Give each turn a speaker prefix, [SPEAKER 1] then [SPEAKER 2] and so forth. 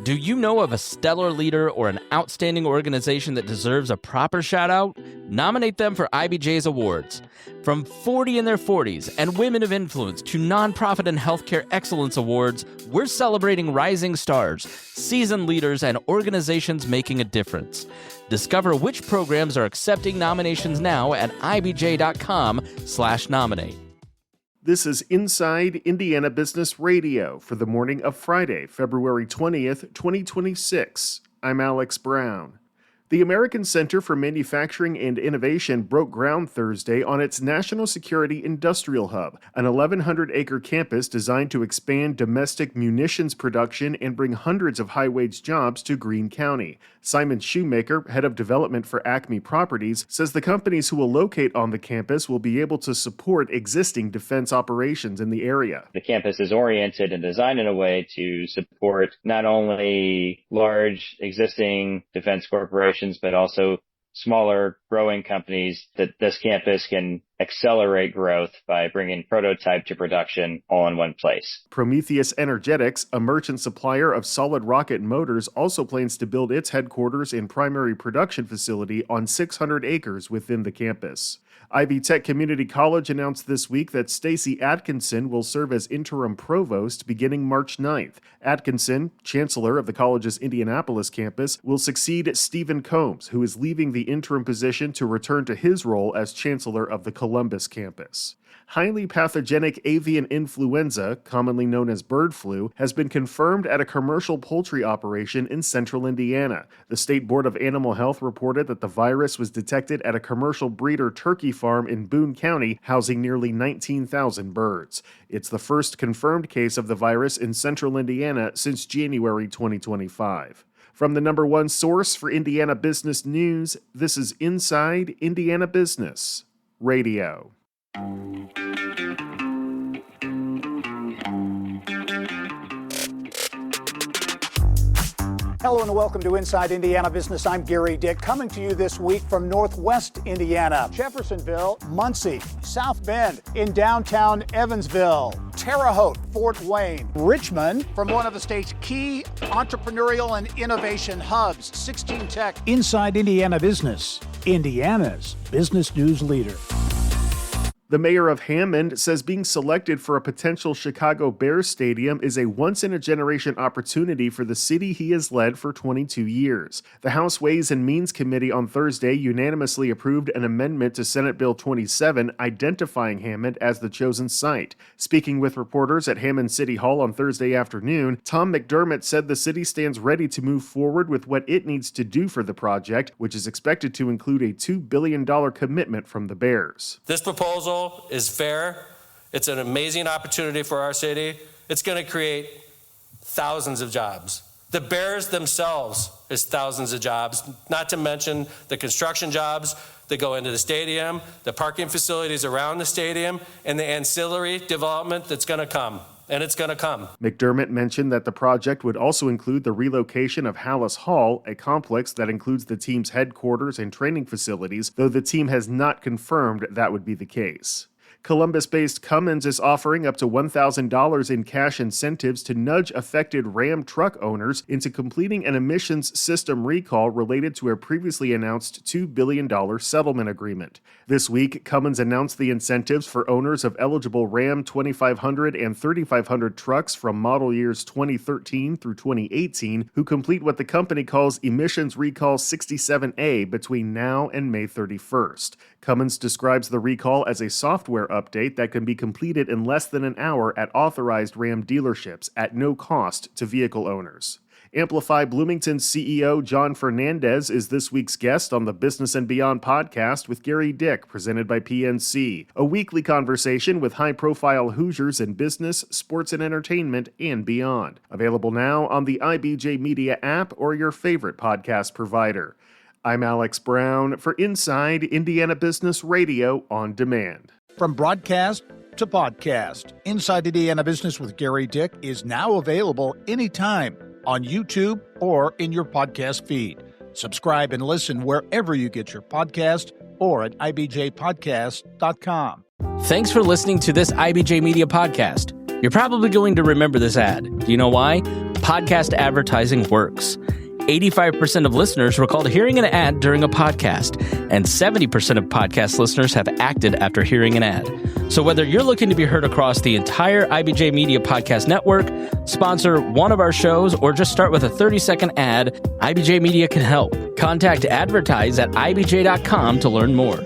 [SPEAKER 1] Do you know of a stellar leader or an outstanding organization that deserves a proper shout-out? Nominate them for IBJ's awards. From 40 in their 40s and Women of Influence to Nonprofit and Healthcare Excellence Awards, we're celebrating rising stars, seasoned leaders, and organizations making a difference. Discover which programs are accepting nominations now at ibj.com/nominate.
[SPEAKER 2] This is Inside Indiana Business Radio for the morning of Friday, February 20th, 2026. I'm Alex Brown. The American Center for Manufacturing and Innovation broke ground Thursday on its National Security Industrial Hub, an 1,100-acre campus designed to expand domestic munitions production and bring hundreds of high-wage jobs to Greene County. Simon Shoemaker, head of development for Acme Properties, says the companies who will locate on the campus will be able to support existing defense operations in the area.
[SPEAKER 3] The campus is oriented and designed in a way to support not only large existing defense corporations, but also smaller growing companies that this campus can accelerate growth by bringing prototype to production all in one place.
[SPEAKER 2] Prometheus Energetics, a merchant supplier of solid rocket motors, also plans to build its headquarters and primary production facility on 600 acres within the campus. Ivy Tech Community College announced this week that Stacy Atkinson will serve as interim provost beginning March 9th. Atkinson, chancellor of the college's Indianapolis campus, will succeed Stephen Combs, who is leaving the interim position to return to his role as chancellor of the Columbus campus. Highly pathogenic avian influenza, commonly known as bird flu, has been confirmed at a commercial poultry operation in central Indiana. The State Board of Animal Health reported that the virus was detected at a commercial breeder turkey farm in Boone County, housing nearly 19,000 birds. It's the first confirmed case of the virus in central Indiana since January 2025. From the number one source for Indiana business news, this is Inside Indiana Business Radio.
[SPEAKER 4] Hello and welcome to Inside Indiana Business. I'm Gary Dick, coming to you this week from Northwest Indiana, Jeffersonville, Muncie, South Bend, in downtown Evansville, Terre Haute, Fort Wayne, Richmond, from one of the state's key entrepreneurial and innovation hubs, 16 Tech. Inside Indiana Business, Indiana's business news leader.
[SPEAKER 2] The mayor of Hammond says being selected for a potential Chicago Bears stadium is a once-in-a-generation opportunity for the city he has led for 22 years. The House Ways and Means Committee on Thursday unanimously approved an amendment to Senate Bill 27 identifying Hammond as the chosen site. Speaking with reporters at Hammond City Hall on Thursday afternoon, Tom McDermott said the city stands ready to move forward with what it needs to do for the project, which is expected to include a $2 billion commitment from the Bears.
[SPEAKER 5] This proposal is fair. It's an amazing opportunity for our city. It's going to create thousands of jobs. The Bears themselves is thousands of jobs, not to mention the construction jobs that go into the stadium, the parking facilities around the stadium, and the ancillary development that's going to come. And it's going to come.
[SPEAKER 2] McDermott mentioned that the project would also include the relocation of Hallis Hall, a complex that includes the team's headquarters and training facilities, though the team has not confirmed that would be the case. Columbus-based Cummins is offering up to $1,000 in cash incentives to nudge affected Ram truck owners into completing an emissions system recall related to a previously announced $2 billion settlement agreement. This week, Cummins announced the incentives for owners of eligible Ram 2500 and 3500 trucks from model years 2013 through 2018 who complete what the company calls Emissions Recall 67A between now and May 31st. Cummins describes the recall as a software update that can be completed in less than an hour at authorized Ram dealerships at no cost to vehicle owners. Amplify Bloomington's CEO John Fernandez is this week's guest on the Business and Beyond podcast with Gary Dick, presented by PNC, a weekly conversation with high-profile Hoosiers in business, sports and entertainment, and beyond. Available now on the IBJ Media app or your favorite podcast provider. I'm Alex Brown for Inside Indiana Business Radio on Demand.
[SPEAKER 4] From broadcast to podcast, Inside Indiana Business with Gary Dick is now available anytime on YouTube or in your podcast feed. Subscribe and listen wherever you get your podcast or at ibjpodcast.com.
[SPEAKER 1] Thanks for listening to this IBJ Media podcast. You're probably going to remember this ad. Do you know why? Podcast advertising works. 85% of listeners recalled hearing an ad during a podcast, and 70% of podcast listeners have acted after hearing an ad. So whether you're looking to be heard across the entire IBJ Media Podcast Network, sponsor one of our shows, or just start with a 30-second ad, IBJ Media can help. Contact advertise@ibj.com to learn more.